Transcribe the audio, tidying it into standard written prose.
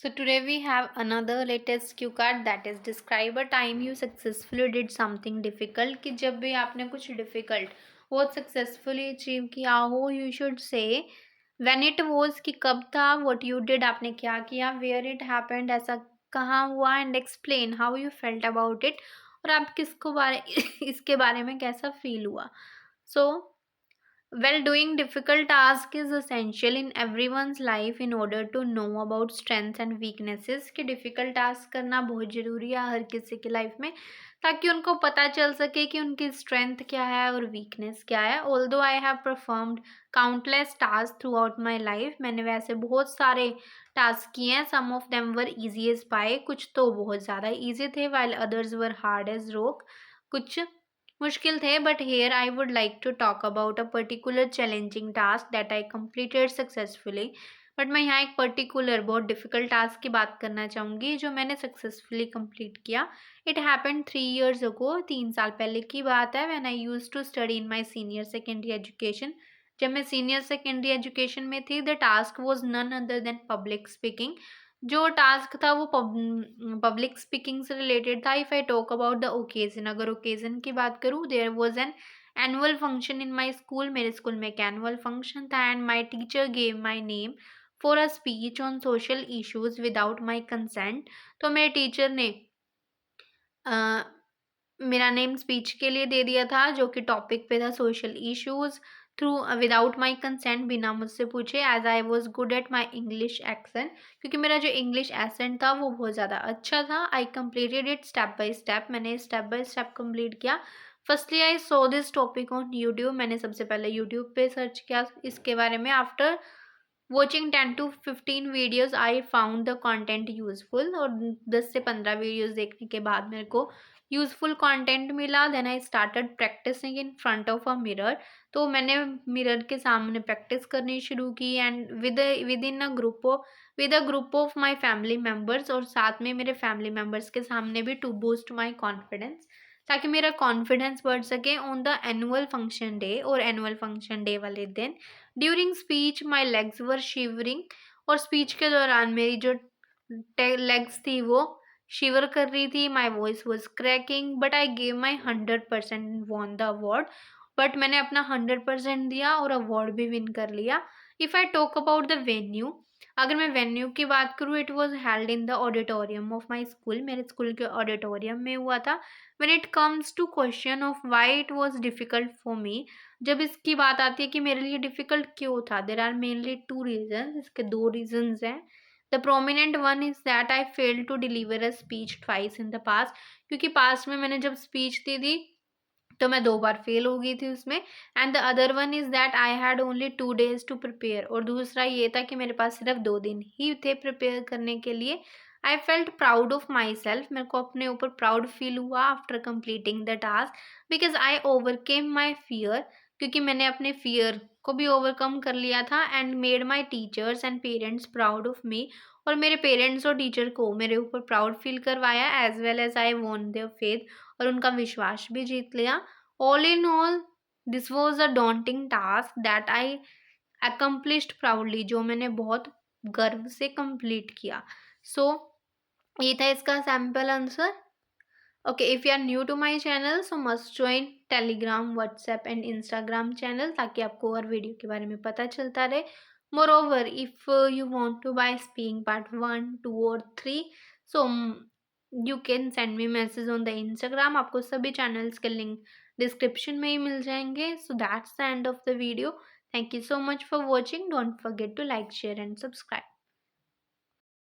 So today we have another latest cue card, that is describe a time you successfully did something difficult. कि जब भी आपने कुछ difficult बहुत successfully achieve किया हो, you should say when it was, कि कब था, what you did आपने क्या किया, where it happened ऐसा कहाँ हुआ, and explain how you felt about it और आप किसको बारे इसके बारे में कैसा feel हुआ. So well, doing difficult task is essential in everyone's life in order to know about strengths and weaknesses. कि difficult task करना बहुत ज़रूरी है हर किसी की लाइफ में, ताकि उनको पता चल सके कि उनकी strength क्या है और weakness क्या है. Although I have performed countless tasks throughout my life, मैंने वैसे बहुत सारे टास्क किए हैं. Some of them were easy as pie, कुछ तो बहुत ज़्यादा easy थे, while others were hard as rock. कुछ मुश्किल थे, but here I would like to talk about a particular challenging task that I completed successfully. But मैं यहाँ एक पर्टिकुलर बहुत डिफिकल्ट टास्क की बात करना चाहूँगी जो मैंने सक्सेसफुली कंप्लीट किया. इट हैपेंड 3 years ago, 3 साल पहले की बात है. When I use to study in my senior secondary education. जब मैं सीनियर सेकेंडरी एजुकेशन में थी, the task was none other than public speaking. जो टास्क था वो पब्लिक स्पीकिंग से रिलेटेड था. If I talk about the occasion, अगर ओकेजन की बात करूँ, there was an annual function in my school. मेरे स्कूल में एक एनुअल फंक्शन था and my teacher gave my name for a speech on social issues without my consent. तो मेरे टीचर ने अ, मेरा नेम स्पीच के लिए दे दिया था, जो कि टॉपिक पे था social issues, through without my consent, बिना मुझसे पूछे. As I was good at my English accent, क्योंकि मेरा जो इंग्लिश एक्सेंट था वो बहुत ज़्यादा अच्छा था. I completed it step by step. मैंने स्टेप बाई स्टेप कम्प्लीट किया. Firstly I so this topic on YouTube. मैंने सबसे पहले यूट्यूब पे सर्च किया इसके बारे में. After watching 10 to 15 videos I found the content useful. और 10 से 15 वीडियोज़ देखने के बाद मेरे को यूजफुल कंटेंट मिला. Then I started practicing in front of a mirror. तो मैंने मिरर के सामने प्रैक्टिस करनी शुरू की. And with in a group of my family members, और साथ में मेरे फैमिली मेम्बर्स के सामने भी, टू बूस्ट माय कॉन्फिडेंस, ताकि मेरा कॉन्फिडेंस बढ़ सके on the annual function day. और एनुअल फंक्शन डे वाले दिन during speech my legs were shivering. और स्पीच के दौरान मेरी जो लेग्स थी वो शिवर कर रही थी. My voice was cracking, but I gave my 100% won the award. But मैंने अपना 100% दिया और अवार्ड भी विन कर लिया. If I talk about the venue, अगर मैं वेन्यू की बात करूँ, it was held in the auditorium of my school. मेरे स्कूल के ऑडिटोरियम में हुआ था. When it comes to question of why it was difficult for me, जब इसकी बात आती है कि मेरे लिए डिफ़िकल्ट क्यों था, देर आर मेनली 2 reasons. इसके 2 reasons हैं. The prominent one is that I failed to deliver a speech twice in the past. क्योंकि पास्ट में मैंने जब स्पीच दी थी तो मैं 2 बार फेल हो गई थी उसमें. And the other one is that I had only 2 days to prepare. और दूसरा ये था कि मेरे पास सिर्फ 2 दिन ही थे प्रिपेयर करने के लिए. I felt proud of my self. मेरे को अपने ऊपर प्राउड फील हुआ after completing the task, because I overcame my fear. क्योंकि मैंने अपने फियर को भी ओवरकम कर लिया था. And made my teachers and parents proud of me. और मेरे पेरेंट्स और टीचर को मेरे ऊपर प्राउड फील करवाया. As well as I won their faith, और उनका विश्वास भी जीत लिया. All in all, this was a daunting task that I accomplished proudly, जो मैंने बहुत गर्व से कंप्लीट किया. सो ये था इसका sample answer. Okay, if you are new to my channel, so must join Telegram, WhatsApp and Instagram channel, ताकि आपको और वीडियो के बारे में पता चलता रहे. More over, if you want to buy speaking part 1, 2 और 3, so you can send me message on the Instagram. आपको सभी चैनल्स के लिंक डिस्क्रिप्शन में ही मिल जाएंगे. So that's the end of the video. Thank you so much for watching. Don't forget to like, share and subscribe.